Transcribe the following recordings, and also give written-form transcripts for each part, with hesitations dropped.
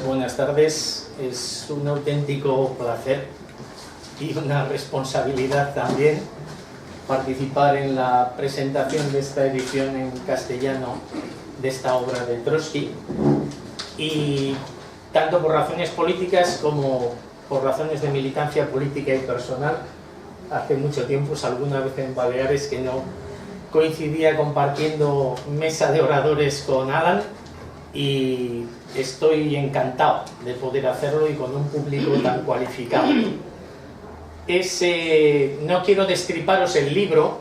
Buenas tardes, es un auténtico placer y una responsabilidad también participar en la presentación de esta edición en castellano de esta obra de Trotsky, y tanto por razones políticas como por razones de militancia política y personal. Hace mucho tiempo, alguna vez en Baleares, que no coincidía compartiendo mesa de oradores con Alan, y estoy encantado de poder hacerlo y con un público tan cualificado. No quiero destriparos el libro,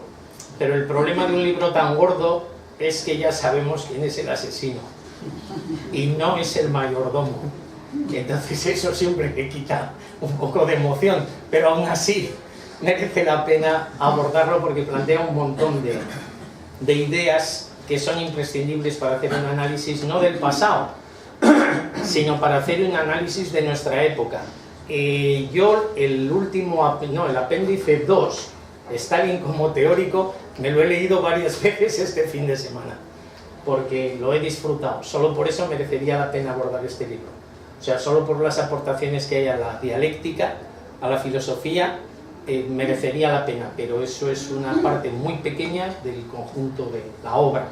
pero el problema de un libro tan gordo es que ya sabemos quién es el asesino y no es el mayordomo. Entonces eso siempre que quita un poco de emoción, pero aún así merece la pena abordarlo porque plantea un montón de ideas que son imprescindibles para hacer un análisis no del pasado, sino para hacer un análisis de nuestra época. Yo el apéndice 2, Stalin como teórico, me lo he leído varias veces este fin de semana, porque lo he disfrutado. Solo por eso merecería la pena abordar este libro. O sea, solo por las aportaciones que hay a la dialéctica, a la filosofía, merecería la pena, pero eso es una parte muy pequeña del conjunto de la obra,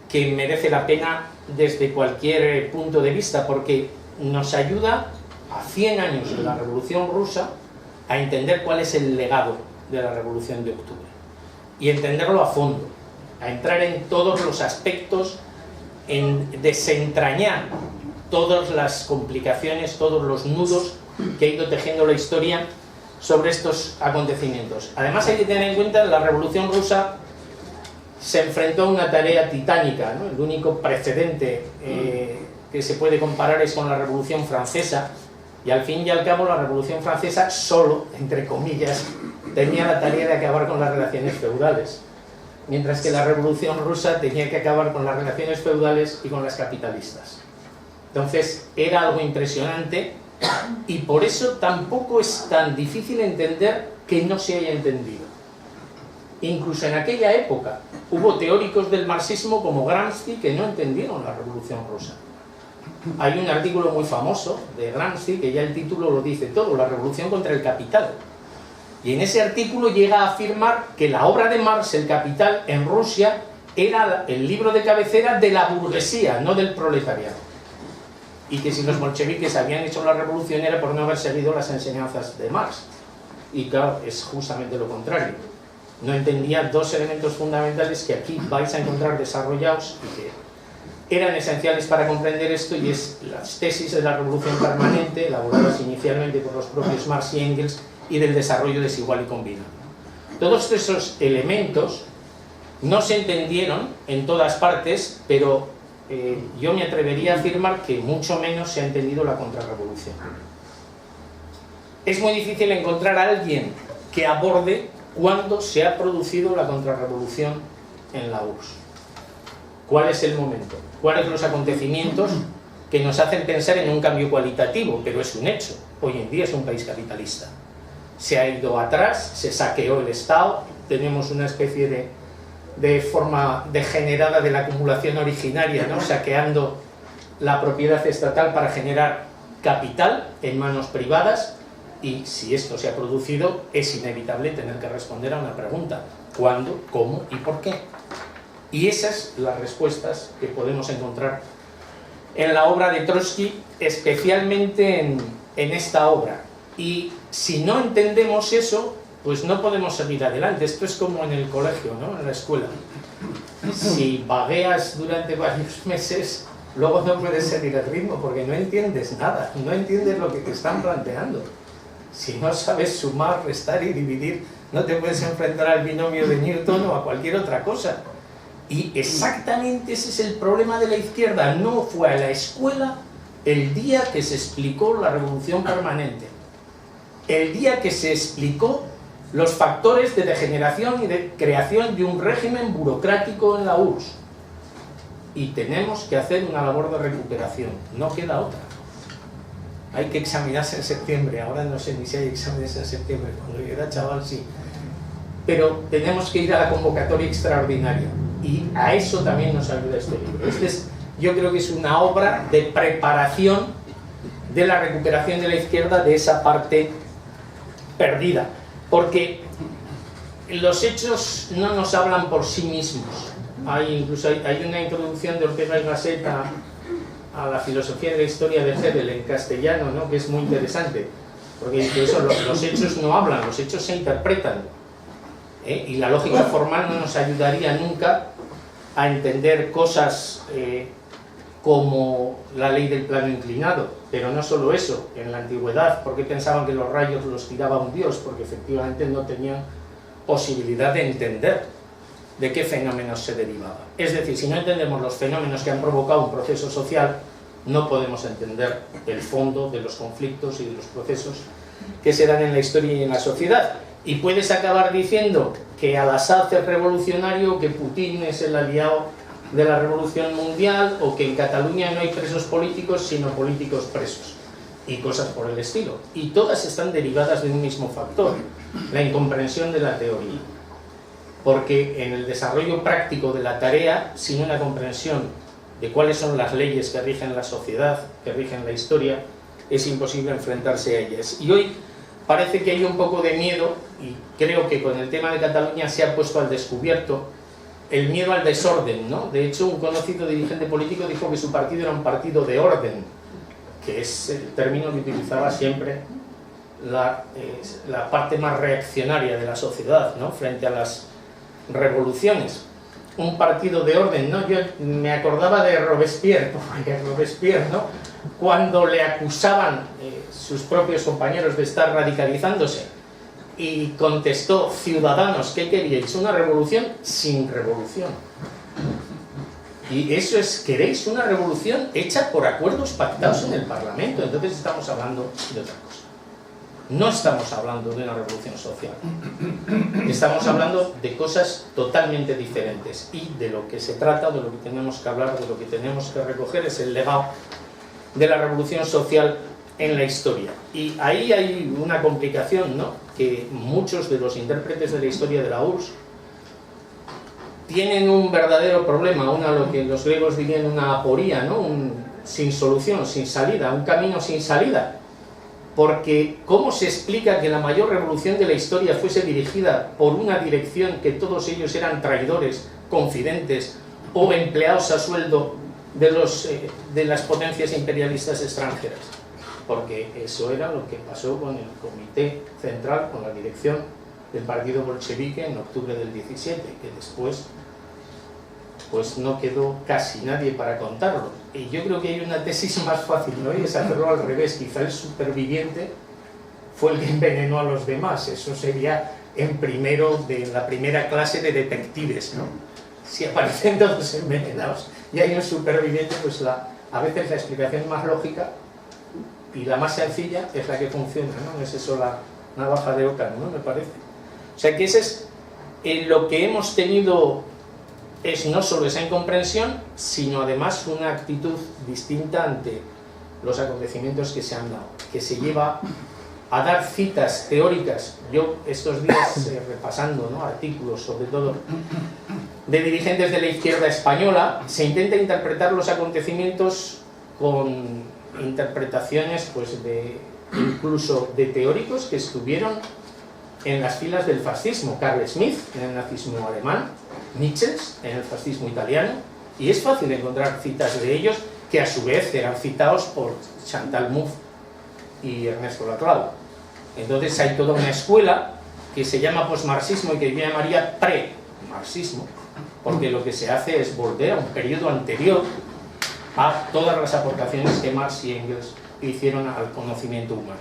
que merece la pena desde cualquier punto de vista, porque nos ayuda a 100 años de la Revolución Rusa a entender cuál es el legado de la Revolución de Octubre y entenderlo a fondo, a entrar en todos los aspectos, en desentrañar todas las complicaciones, todos los nudos que ha ido tejiendo la historia sobre estos acontecimientos. Además hay que tener en cuenta que la Revolución Rusa se enfrentó a una tarea titánica, ¿no? El único precedente que se puede comparar es con la Revolución Francesa, y al fin y al cabo la Revolución Francesa solo, entre comillas, tenía la tarea de acabar con las relaciones feudales, mientras que la Revolución Rusa tenía que acabar con las relaciones feudales y con las capitalistas. Entonces era algo impresionante, y por eso tampoco es tan difícil entender que no se haya entendido. Incluso en aquella época hubo teóricos del marxismo como Gramsci que no entendieron la Revolución Rusa. Hay un artículo muy famoso de Gramsci que ya el título lo dice todo: la revolución contra el capital. Y en ese artículo llega a afirmar que la obra de Marx, El Capital, en Rusia era el libro de cabecera de la burguesía, no del proletariado. Y que si los bolcheviques habían hecho la revolución era por no haber seguido las enseñanzas de Marx. Y claro, es justamente lo contrario. No entendía dos elementos fundamentales que aquí vais a encontrar desarrollados y que eran esenciales para comprender esto, y es las tesis de la revolución permanente, elaboradas inicialmente por los propios Marx y Engels, y del desarrollo desigual y combinado. Todos esos elementos no se entendieron en todas partes, pero yo me atrevería a afirmar que mucho menos se ha entendido la contrarrevolución. Es muy difícil encontrar a alguien que aborde cuándo se ha producido la contrarrevolución en la URSS. ¿Cuál es el momento? ¿Cuáles son los acontecimientos que nos hacen pensar en un cambio cualitativo? Pero es un hecho. Hoy en día es un país capitalista. Se ha ido atrás, se saqueó el Estado, tenemos una especie de forma degenerada de la acumulación originaria, ¿no? Saqueando la propiedad estatal para generar capital en manos privadas. Y si esto se ha producido, es inevitable tener que responder a una pregunta: ¿cuándo, cómo y por qué? Y esas son las respuestas que podemos encontrar en la obra de Trotsky, especialmente en esta obra. Y si no entendemos eso, pues no podemos seguir adelante. Esto es como en el colegio, ¿no? En la escuela. Si vagueas durante varios meses, luego no puedes seguir el ritmo porque no entiendes nada, no entiendes lo que te están planteando. Si no sabes sumar, restar y dividir, no te puedes enfrentar al binomio de Newton o a cualquier otra cosa. Y exactamente ese es el problema de la izquierda. No fue a la escuela el día que se explicó la revolución permanente, el día que se explicó los factores de degeneración y de creación de un régimen burocrático en la URSS. Y tenemos que hacer una labor de recuperación, no queda otra. Hay que examinarse en septiembre, ahora no sé ni si hay exámenes en septiembre, cuando yo era chaval sí. Pero tenemos que ir a la convocatoria extraordinaria, y a eso también nos ayuda este libro. Este es yo creo que es una obra de preparación de la recuperación de la izquierda de esa parte perdida, porque los hechos no nos hablan por sí mismos. Incluso hay una introducción de Ortega y Gasset a la filosofía de la historia de Hegel en castellano, ¿no?, que es muy interesante, porque dice eso, los hechos no hablan, los hechos se interpretan, y la lógica formal no nos ayudaría nunca a entender cosas como la ley del plano inclinado. Pero no solo eso, en la antigüedad, ¿por qué pensaban que los rayos los tiraba un dios? Porque efectivamente no tenían posibilidad de entender de qué fenómenos se derivaba. Es decir, si no entendemos los fenómenos que han provocado un proceso social, no podemos entender el fondo de los conflictos y de los procesos que se dan en la historia y en la sociedad. Y puedes acabar diciendo que Al-Assad es revolucionario, que Putin es el aliado de la revolución mundial, o que en Cataluña no hay presos políticos sino políticos presos, y cosas por el estilo, y todas están derivadas de un mismo factor, la incomprensión de la teoría, porque en el desarrollo práctico de la tarea, sin una comprensión de cuáles son las leyes que rigen la sociedad, que rigen la historia, es imposible enfrentarse a ellas. Y hoy parece que hay un poco de miedo, y creo que con el tema de Cataluña se ha puesto al descubierto el miedo al desorden, ¿no? De hecho, un conocido dirigente político dijo que su partido era un partido de orden, que es el término que utilizaba siempre la parte más reaccionaria de la sociedad, ¿no?, frente a las revoluciones. Un partido de orden, ¿no? Yo me acordaba de Robespierre, porque Robespierre, ¿no?, cuando le acusaban sus propios compañeros de estar radicalizándose, y contestó: ciudadanos, ¿qué queríais? Una revolución sin revolución. Y eso es, queréis una revolución hecha por acuerdos pactados en el Parlamento. Entonces estamos hablando de otra cosa. No estamos hablando de una revolución social. Estamos hablando de cosas totalmente diferentes. Y de lo que se trata, de lo que tenemos que hablar, de lo que tenemos que recoger, es el legado de la revolución social en la historia. Y ahí hay una complicación, ¿no?, que muchos de los intérpretes de la historia de la URSS tienen un verdadero problema, lo que los griegos dirían una aporía, ¿no?, sin solución, sin salida, un camino sin salida. Porque ¿cómo se explica que la mayor revolución de la historia fuese dirigida por una dirección que todos ellos eran traidores, confidentes o empleados a sueldo de las potencias imperialistas extranjeras? Porque eso era lo que pasó con el Comité Central, con la dirección del partido bolchevique en octubre del 17, que después pues no quedó casi nadie para contarlo. Y yo creo que hay una tesis más fácil, ¿no?, y es hacerlo al revés. Quizá el superviviente fue el que envenenó a los demás. Eso sería en la primera clase de detectives, ¿no? Si aparecen todos envenenados y hay un superviviente, pues a veces la explicación más lógica y la más sencilla es la que funciona, ¿no? Es eso, la navaja de Ockham, ¿no?, me parece. O sea que ese es lo que hemos tenido, es no solo esa incomprensión, sino además una actitud distinta ante los acontecimientos que se han dado, que se lleva a dar citas teóricas. Yo estos días repasando, ¿no?, artículos, sobre todo de dirigentes de la izquierda española, se intenta interpretar los acontecimientos con interpretaciones, pues, incluso de teóricos que estuvieron en las filas del fascismo. Carl Schmitt en el nazismo alemán, Nietzsche en el fascismo italiano, y es fácil encontrar citas de ellos que a su vez eran citados por Chantal Mouffe y Ernesto Laclau. Entonces hay toda una escuela que se llama posmarxismo y que yo llamaría pre-marxismo, porque lo que se hace es volver a un periodo anterior a todas las aportaciones que Marx y Engels hicieron al conocimiento humano.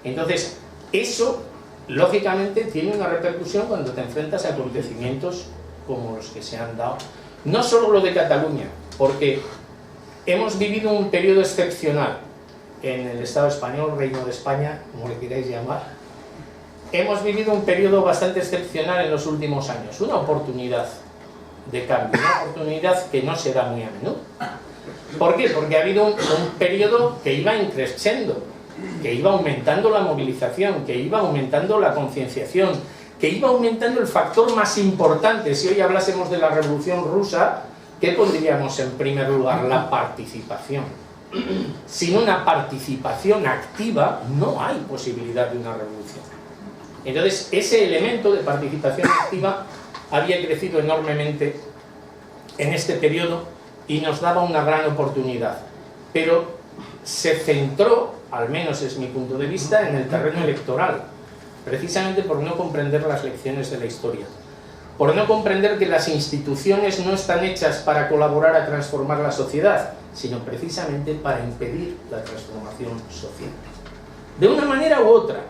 Entonces, eso, lógicamente, tiene una repercusión cuando te enfrentas a acontecimientos como los que se han dado. No solo lo de Cataluña, porque hemos vivido un periodo excepcional en el Estado español, Reino de España, como le queráis llamar. Hemos vivido un periodo bastante excepcional en los últimos años, una oportunidad de cambio, una oportunidad que no se da muy a menudo. ¿Por qué? Porque ha habido un periodo que iba increciendo, que iba aumentando la movilización, que iba aumentando la concienciación, que iba aumentando el factor más importante. Si hoy hablásemos de la Revolución Rusa, ¿qué pondríamos en primer lugar? La participación. Sin una participación activa no hay posibilidad de una revolución. Entonces, ese elemento de participación activa había crecido enormemente en este periodo y nos daba una gran oportunidad. Pero se centró, al menos es mi punto de vista, en el terreno electoral, precisamente por no comprender las lecciones de la historia, por no comprender que las instituciones no están hechas para colaborar a transformar la sociedad, sino precisamente para impedir la transformación social. De una manera u otra,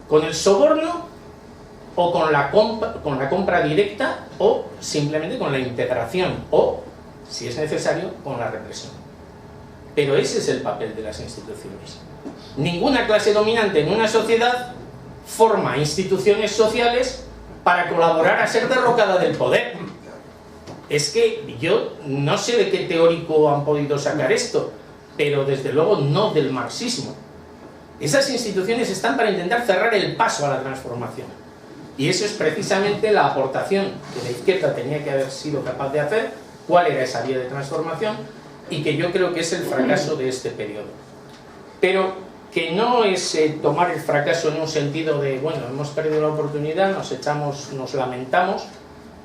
con el soborno o con la compra directa o simplemente con la integración o, si es necesario, con la represión. Pero ese es el papel de las instituciones. Ninguna clase dominante en una sociedad forma instituciones sociales para colaborar a ser derrocada del poder. Es que yo no sé de qué teórico han podido sacar esto, pero desde luego no del marxismo. Esas instituciones están para intentar cerrar el paso a la transformación. Y eso es precisamente la aportación que la izquierda tenía que haber sido capaz de hacer, cuál era esa vía de transformación, y que yo creo que es el fracaso de este periodo. Pero que no es tomar el fracaso en un sentido de, bueno, hemos perdido la oportunidad, nos lamentamos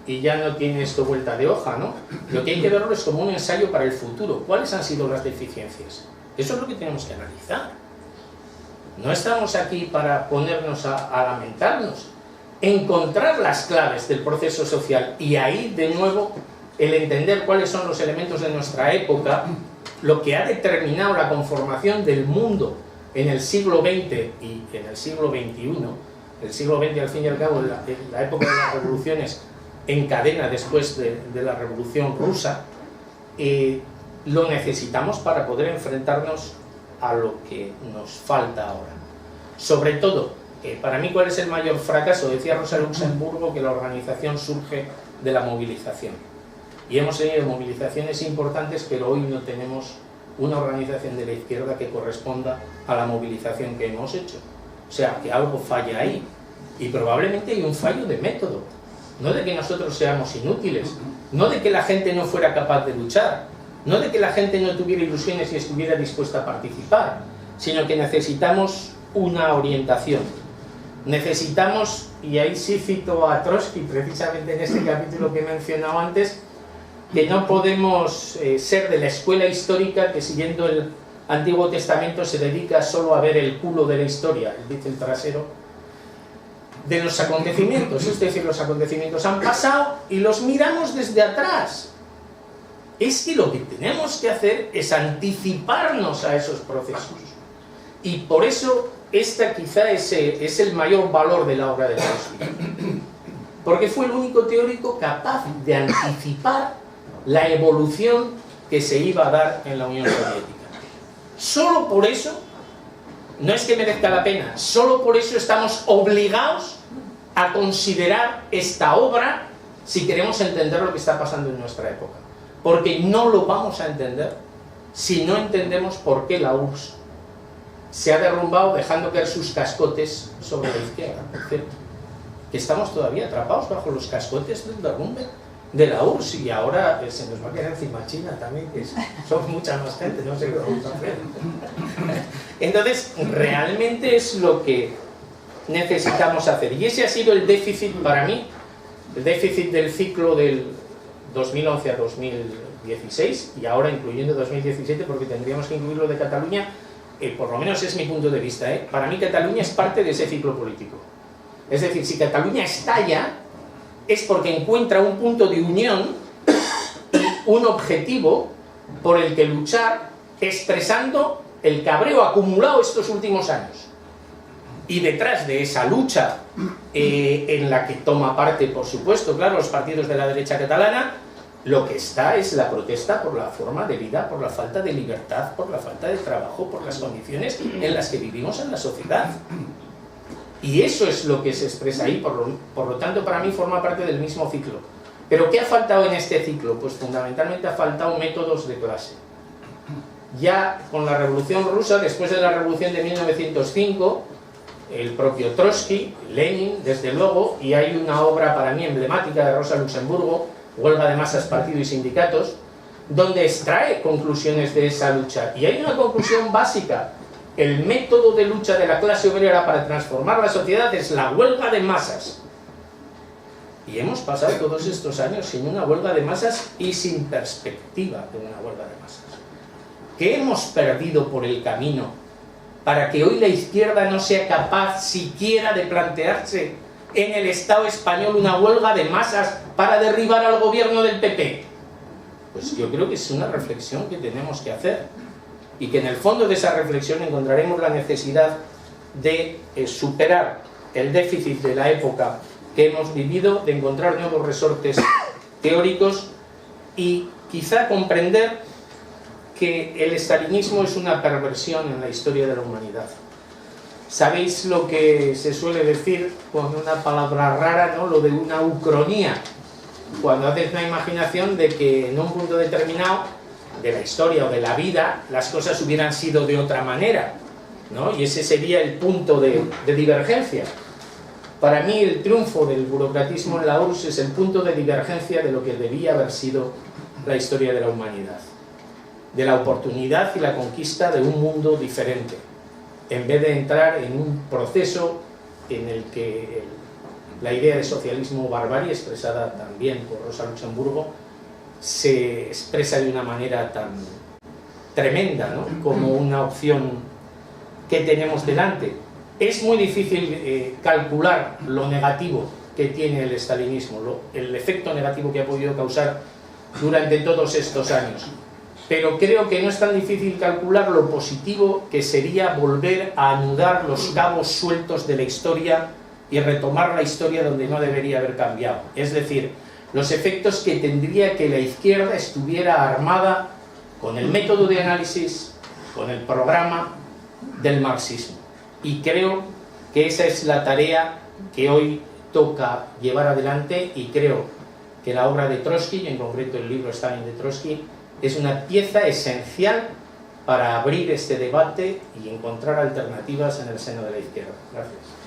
y ya no tiene esto vuelta de hoja, ¿no? Lo que hay que verlo es como un ensayo para el futuro. ¿Cuáles han sido las deficiencias? Eso es lo que tenemos que analizar. No estamos aquí para ponernos a lamentarnos. Encontrar las claves del proceso social y ahí, de nuevo, el entender cuáles son los elementos de nuestra época, lo que ha determinado la conformación del mundo en el siglo XX y en el siglo XXI. El siglo XX, al fin y al cabo, la época de las revoluciones encadena después de la Revolución Rusa, lo necesitamos para poder enfrentarnos a lo que nos falta ahora. Sobre todo, para mí, ¿cuál es el mayor fracaso? Decía Rosa Luxemburgo que la organización surge de la movilización. Y hemos tenido movilizaciones importantes, pero hoy no tenemos una organización de la izquierda que corresponda a la movilización que hemos hecho. O sea, que algo falla ahí. Y probablemente hay un fallo de método. No de que nosotros seamos inútiles, no de que la gente no fuera capaz de luchar, no de que la gente no tuviera ilusiones y estuviera dispuesta a participar, sino que necesitamos una orientación. Necesitamos, y ahí sí cito a Trotsky precisamente en este capítulo que he mencionado antes, que no podemos ser de la escuela histórica que, siguiendo el Antiguo Testamento, se dedica solo a ver el culo de la historia, dice el trasero, de los acontecimientos. Es decir, los acontecimientos han pasado y los miramos desde atrás. Es que lo que tenemos que hacer es anticiparnos a esos procesos. Y por eso esta quizá es el mayor valor de la obra de Trotsky. Porque fue el único teórico capaz de anticipar la evolución que se iba a dar en la Unión Soviética. Solo por eso, no es que merezca la pena, solo por eso estamos obligados a considerar esta obra si queremos entender lo que está pasando en nuestra época. Porque no lo vamos a entender si no entendemos por qué la URSS se ha derrumbado dejando caer sus cascotes sobre la izquierda, por cierto. Que estamos todavía atrapados bajo los cascotes del derrumbe de la URSS, y ahora se nos va a quedar encima China también, que somos mucha más gente, no sé qué vamos a hacer. Entonces, realmente es lo que necesitamos hacer, y ese ha sido el déficit para mí, el déficit del ciclo del 2011 a 2016, y ahora incluyendo 2017, porque tendríamos que incluir lo de Cataluña, por lo menos es mi punto de vista, para mí Cataluña es parte de ese ciclo político. Es decir, si Cataluña estalla, es porque encuentra un punto de unión y un objetivo por el que luchar, expresando el cabreo acumulado estos últimos años. Y detrás de esa lucha, en la que toma parte, por supuesto, claro, los partidos de la derecha catalana, lo que está es la protesta por la forma de vida, por la falta de libertad, por la falta de trabajo, por las condiciones en las que vivimos en la sociedad. Y eso es lo que se expresa ahí, por lo tanto para mí forma parte del mismo ciclo. ¿Pero qué ha faltado en este ciclo? Pues fundamentalmente ha faltado métodos de clase. Ya con la Revolución Rusa, después de la Revolución de 1905, el propio Trotsky, Lenin, desde luego, y hay una obra para mí emblemática de Rosa Luxemburgo, Huelga de masas, partido y sindicatos, donde extrae conclusiones de esa lucha. Y hay una conclusión básica: el método de lucha de la clase obrera para transformar la sociedad es la huelga de masas. Y hemos pasado todos estos años sin una huelga de masas y sin perspectiva de una huelga de masas. ¿Qué hemos perdido por el camino para que hoy la izquierda no sea capaz siquiera de plantearse en el Estado español una huelga de masas para derribar al gobierno del PP? Pues yo creo que es una reflexión que tenemos que hacer, y que en el fondo de esa reflexión encontraremos la necesidad de superar el déficit de la época que hemos vivido, de encontrar nuevos resortes teóricos y quizá comprender que el estalinismo es una perversión en la historia de la humanidad. ¿Sabéis lo que se suele decir con una palabra rara, ¿no? Lo de una ucronía, cuando haces una imaginación de que en un punto determinado de la historia o de la vida las cosas hubieran sido de otra manera, ¿no? Y ese sería el punto de divergencia. Para mí el triunfo del burocratismo en la URSS es el punto de divergencia de lo que debía haber sido la historia de la humanidad, de la oportunidad y la conquista de un mundo diferente, en vez de entrar en un proceso en el que la idea de socialismo barbarie, expresada también por Rosa Luxemburgo, se expresa de una manera tan tremenda, ¿no?, como una opción que tenemos delante. Es muy difícil calcular lo negativo que tiene el estalinismo, el efecto negativo que ha podido causar durante todos estos años, pero creo que no es tan difícil calcular lo positivo que sería volver a anudar los cabos sueltos de la historia y retomar la historia donde no debería haber cambiado. Es decir, los efectos que tendría que la izquierda estuviera armada con el método de análisis, con el programa del marxismo. Y creo que esa es la tarea que hoy toca llevar adelante, y creo que la obra de Trotsky, y en concreto el libro Stalin de Trotsky, es una pieza esencial para abrir este debate y encontrar alternativas en el seno de la izquierda. Gracias.